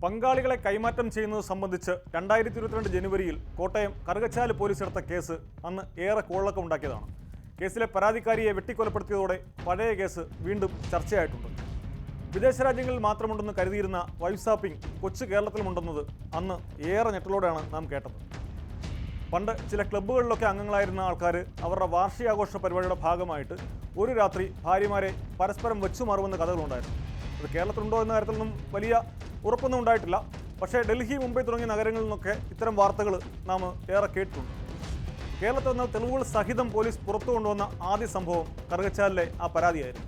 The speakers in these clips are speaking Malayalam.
പങ്കാളികളെ കൈമാറ്റം ചെയ്യുന്നത് സംബന്ധിച്ച് 2022 ജനുവരിയിൽ കോട്ടയം കറുകച്ചാല് പോലീസ് എടുത്ത കേസ് അന്ന് ഏറെ കോളക്കമുണ്ടാക്കിയതാണ്. കേസിലെ പരാതിക്കാരിയെ വെട്ടിക്കൊലപ്പെടുത്തിയതോടെ പഴയ കേസ് വീണ്ടും ചർച്ചയായിട്ടുണ്ട്. വിദേശ രാജ്യങ്ങളിൽ മാത്രമുണ്ടെന്ന് കരുതിയിരുന്ന വൈസാപ്പിംഗ് കൊച്ചു കേരളത്തിലുമുണ്ടെന്നത് അന്ന് ഏറെ ഞെട്ടലോടെയാണ് നാം കേട്ടത്. പണ്ട് ചില ക്ലബ്ബുകളിലൊക്കെ അംഗങ്ങളായിരുന്ന ആൾക്കാർ അവരുടെ വാർഷികാഘോഷ പരിപാടിയുടെ ഭാഗമായിട്ട് ഒരു രാത്രി ഭാര്യമാരെ പരസ്പരം വെച്ചു മാറുമെന്ന കഥകളുണ്ടായിരുന്നു. അത് കേരളത്തിലുണ്ടോ എന്ന കാര്യത്തിലൊന്നും വലിയ ഉറപ്പൊന്നും ഉണ്ടായിട്ടില്ല. പക്ഷേ ഡൽഹി, മുംബൈ തുടങ്ങിയ നഗരങ്ങളിൽ നിന്നൊക്കെ ഇത്തരം വാർത്തകൾ നാം ഏറെ കേട്ടിട്ടുണ്ട്. കേരളത്തിൽ നിന്ന് തെളിവുകൾ സഹിതം പോലീസ് പുറത്തു കൊണ്ടുവന്ന ആദ്യ സംഭവം കറുകച്ചാലിലെ ആ പരാതിയായിരുന്നു.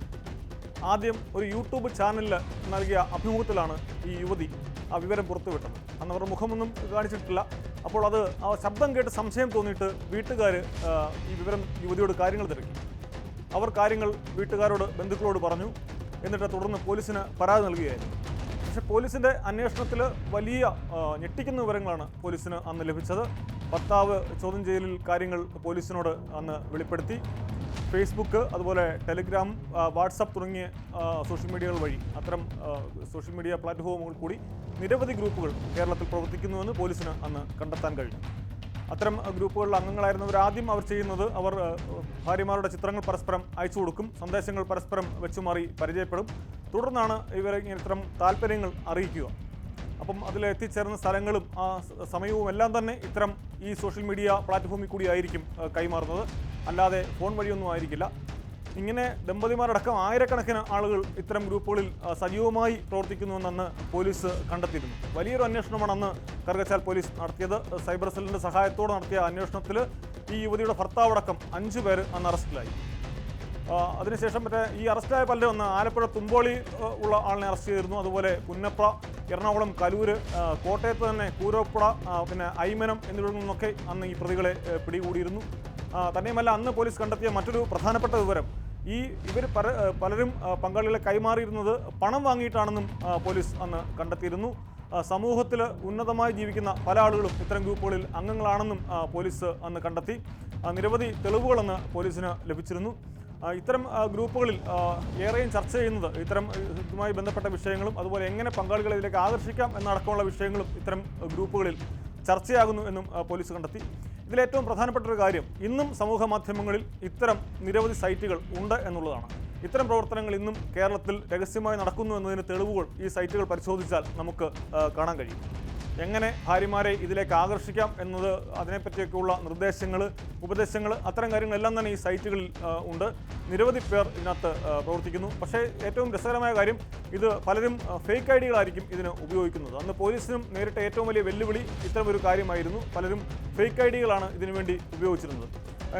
ആദ്യം ഒരു യൂട്യൂബ് ചാനലിൽ നൽകിയ അഭിമുഖത്തിലാണ് ഈ യുവതി ആ വിവരം പുറത്തുവിട്ടത്. അന്ന് അവരുടെ മുഖമൊന്നും കാണിച്ചിട്ടില്ല. അപ്പോൾ അത് ആ ശബ്ദം കേട്ട് സംശയം തോന്നിയിട്ട് വീട്ടുകാർ ഈ വിവരം യുവതിയോട് കാര്യങ്ങൾ തിരക്കി. അവർ കാര്യങ്ങൾ വീട്ടുകാരോട്, ബന്ധുക്കളോട് പറഞ്ഞു. എന്നിട്ട് തുടർന്ന് പോലീസിന് പരാതി നൽകുകയായിരുന്നു. പക്ഷേ പോലീസിൻ്റെ അന്വേഷണത്തിൽ വലിയ ഞെട്ടിക്കുന്ന വിവരങ്ങളാണ് പോലീസിന് അന്ന് ലഭിച്ചത്. ഭർത്താവ് ചോദ്യം ചെയ്യലിൽ കാര്യങ്ങൾ പോലീസിനോട് അന്ന് വെളിപ്പെടുത്തി. ഫേസ്ബുക്ക്, അതുപോലെ ടെലിഗ്രാം, വാട്സപ്പ് തുടങ്ങിയ സോഷ്യൽ മീഡിയകൾ വഴി, അത്തരം സോഷ്യൽ മീഡിയ പ്ലാറ്റ്ഫോമുകൾ കൂടി നിരവധി ഗ്രൂപ്പുകൾ കേരളത്തിൽ പ്രവർത്തിക്കുന്നുവെന്ന് പോലീസിന് അന്ന് കണ്ടെത്താൻ കഴിഞ്ഞു. അത്തരം ഗ്രൂപ്പുകളിൽ അംഗങ്ങളായിരുന്നവർ ആദ്യം അവർ ചെയ്യുന്നത്, അവർ ഭാര്യമാരുടെ ചിത്രങ്ങൾ പരസ്പരം അയച്ചു കൊടുക്കും, സന്ദേശങ്ങൾ പരസ്പരം വെച്ചുമാറി പരിചയപ്പെടും. തുടർന്നാണ് ഇവരെ ഇത്തരം താല്പര്യങ്ങൾ അറിയിക്കുക. അപ്പം അതിൽ എത്തിച്ചേർന്ന സ്ഥലങ്ങളും ആ സമയവും എല്ലാം തന്നെ ഇത്തരം ഈ സോഷ്യൽ മീഡിയ പ്ലാറ്റ്ഫോമിൽ കൂടി ആയിരിക്കും കൈമാറുന്നത്, അല്ലാതെ ഫോൺ വഴിയൊന്നും ആയിരിക്കില്ല. ഇങ്ങനെ ദമ്പതിമാരടക്കം ആയിരക്കണക്കിന് ആളുകൾ ഇത്തരം ഗ്രൂപ്പുകളിൽ സജീവമായി പ്രവർത്തിക്കുന്നുവെന്ന് പോലീസ് കണ്ടെത്തിയിരുന്നു. വലിയൊരു അന്വേഷണമാണ് അന്ന് കറുകച്ചാൽ പോലീസ് നടത്തിയത്. സൈബർ സെല്ലിൻ്റെ സഹായത്തോടെ നടത്തിയ അന്വേഷണത്തിൽ ഈ യുവതിയുടെ ഭർത്താവടക്കം 5 പേർ അന്ന് അറസ്റ്റിലായി. അതിനുശേഷം ഈ അറസ്റ്റിലായ പലരും അന്ന് ആലപ്പുഴ തുമ്പോളി ഉള്ള ആളിനെ അറസ്റ്റ് ചെയ്തിരുന്നു. അതുപോലെ പുന്നപ്ര, എറണാകുളം കലൂര്, കോട്ടയത്ത് തന്നെ കൂരോപ്പുഴ, പിന്നെ ഐമനം എന്നിവിടങ്ങളിൽ നിന്നൊക്കെ അന്ന് ഈ പ്രതികളെ പിടികൂടിയിരുന്നു. തന്നെയുമല്ല, അന്ന് പോലീസ് കണ്ടെത്തിയ മറ്റൊരു പ്രധാനപ്പെട്ട വിവരം, ഇവർ പലരും പങ്കാളികളെ കൈമാറിയിരുന്നത് പണം വാങ്ങിയിട്ടാണെന്നും പോലീസ് അന്ന് കണ്ടെത്തിയിരുന്നു. സമൂഹത്തിൽ ഉന്നതമായി ജീവിക്കുന്ന പല ആളുകളും ഇത്തരം ഗ്രൂപ്പുകളിൽ അംഗങ്ങളാണെന്നും പോലീസ് അന്ന് കണ്ടെത്തി. നിരവധി തെളിവുകളെന്ന് പോലീസിന് ലഭിച്ചിരുന്നു. ഇത്തരം ഗ്രൂപ്പുകളിൽ ഏറെയും ചർച്ച ചെയ്യുന്നത് ഇതുമായി ബന്ധപ്പെട്ട വിഷയങ്ങളും അതുപോലെ എങ്ങനെ പങ്കാളികളെ ഇതിലേക്ക് ആകർഷിക്കാം എന്നടക്കമുള്ള വിഷയങ്ങളും ഇത്തരം ഗ്രൂപ്പുകളിൽ ചർച്ചയാകുന്നു എന്നും പോലീസ് കണ്ടെത്തി. ഇതിലേറ്റവും പ്രധാനപ്പെട്ട ഒരു കാര്യം, ഇന്നും സമൂഹ മാധ്യമങ്ങളിൽ ഇത്തരം നിരവധി സൈറ്റുകൾ ഉണ്ട് എന്നുള്ളതാണ്. ഇത്തരം പ്രവർത്തനങ്ങൾ ഇന്നും കേരളത്തിൽ രഹസ്യമായി നടക്കുന്നു എന്നതിന് തെളിവുകൾ ഈ സൈറ്റുകൾ പരിശോധിച്ചാൽ നമുക്ക് കാണാൻ കഴിയും. എങ്ങനെ ഭാര്യമാരെ ഇതിലേക്ക് ആകർഷിക്കാം എന്നത്, അതിനെപ്പറ്റിയൊക്കെയുള്ള നിർദ്ദേശങ്ങൾ, ഉപദേശങ്ങൾ, അത്തരം കാര്യങ്ങളെല്ലാം തന്നെ ഈ സൈറ്റുകളിൽ ഉണ്ട്. നിരവധി പേർ ഇതിനകത്ത് പ്രവർത്തിക്കുന്നു. പക്ഷേ ഏറ്റവും രസകരമായ കാര്യം, ഇത് പലരും ഫേക്ക് ഐഡികളായിരിക്കും ഇതിന് ഉപയോഗിക്കുന്നത്. അന്ന് പോലീസിനും നേരിട്ട ഏറ്റവും വലിയ വെല്ലുവിളി ഇത്തരമൊരു കാര്യമായിരുന്നു. പലരും ഫേക്ക് ഐഡികളാണ് ഇതിനുവേണ്ടി ഉപയോഗിച്ചിരുന്നത്.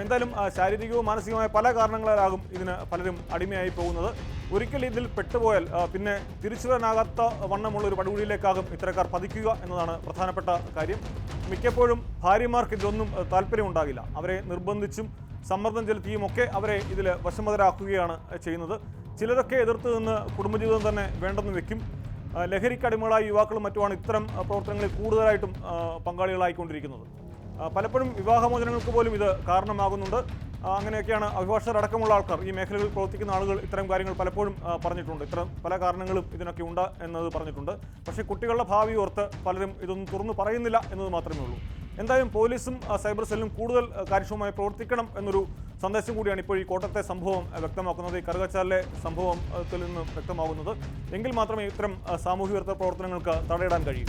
എന്തായാലും ശാരീരികവും മാനസികവുമായ പല കാരണങ്ങളാലാകും ഇതിന് പലരും അടിമയായി പോകുന്നത്. ഒരിക്കൽ ഇതിൽ പെട്ടുപോയാൽ പിന്നെ തിരിച്ചു വരാനാകാത്ത വണ്ണമുള്ളൊരു പടുകുഴിയിലേക്കാകും ഇത്തരക്കാർ പതിക്കുക എന്നതാണ് പ്രധാനപ്പെട്ട കാര്യം. മിക്കപ്പോഴും ഭാര്യമാർക്ക് ഇതിലൊന്നും താല്പര്യമുണ്ടാകില്ല. അവരെ നിർബന്ധിച്ചും സമ്മർദ്ദം ചെലുത്തിയും ഒക്കെ അവരെ ഇതിൽ വശംവദരാക്കുകയാണ് ചെയ്യുന്നത്. ചിലരൊക്കെ എതിർത്ത് നിന്ന് കുടുംബജീവിതം തന്നെ വേണ്ടെന്ന് വെക്കും. ലഹരിക്കടിമകളായ യുവാക്കളും മറ്റുമാണ് ഇത്തരം പ്രവർത്തനങ്ങളിൽ കൂടുതലായിട്ടും പങ്കാളികളായിക്കൊണ്ടിരിക്കുന്നത്. പലപ്പോഴും വിവാഹമോചനങ്ങൾക്ക് പോലും ഇത് കാരണമാകുന്നുണ്ട്. അങ്ങനെയൊക്കെയാണ് അഭിഭാഷകരടക്കമുള്ള ആൾക്കാർ, ഈ മേഖലകളിൽ പ്രവർത്തിക്കുന്ന ആളുകൾ ഇത്തരം കാര്യങ്ങൾ പലപ്പോഴും പറഞ്ഞിട്ടുണ്ട്. ഇത്തരം പല കാരണങ്ങളും ഇതിനൊക്കെ ഉണ്ട് എന്നത് പറഞ്ഞിട്ടുണ്ട്. പക്ഷേ കുട്ടികളുടെ ഭാവി ഓർത്ത് പലരും ഇതൊന്നും തുറന്നു പറയുന്നില്ല എന്നത് മാത്രമേ ഉള്ളൂ. എന്തായാലും പോലീസും സൈബർ സെല്ലും കൂടുതൽ കാര്യക്ഷമമായി പ്രവർത്തിക്കണം എന്നൊരു സന്ദേശം കൂടിയാണ് ഇപ്പോൾ ഈ കോട്ടയത്തെ സംഭവം വ്യക്തമാക്കുന്നത്, ഈ കറുകച്ചാലിലെ സംഭവത്തിൽ നിന്ന് വ്യക്തമാകുന്നത്. എങ്കിൽ മാത്രമേ ഇത്തരം സാമൂഹ്യ വിരുദ്ധ പ്രവർത്തനങ്ങൾക്ക് തടയിടാൻ കഴിയൂ.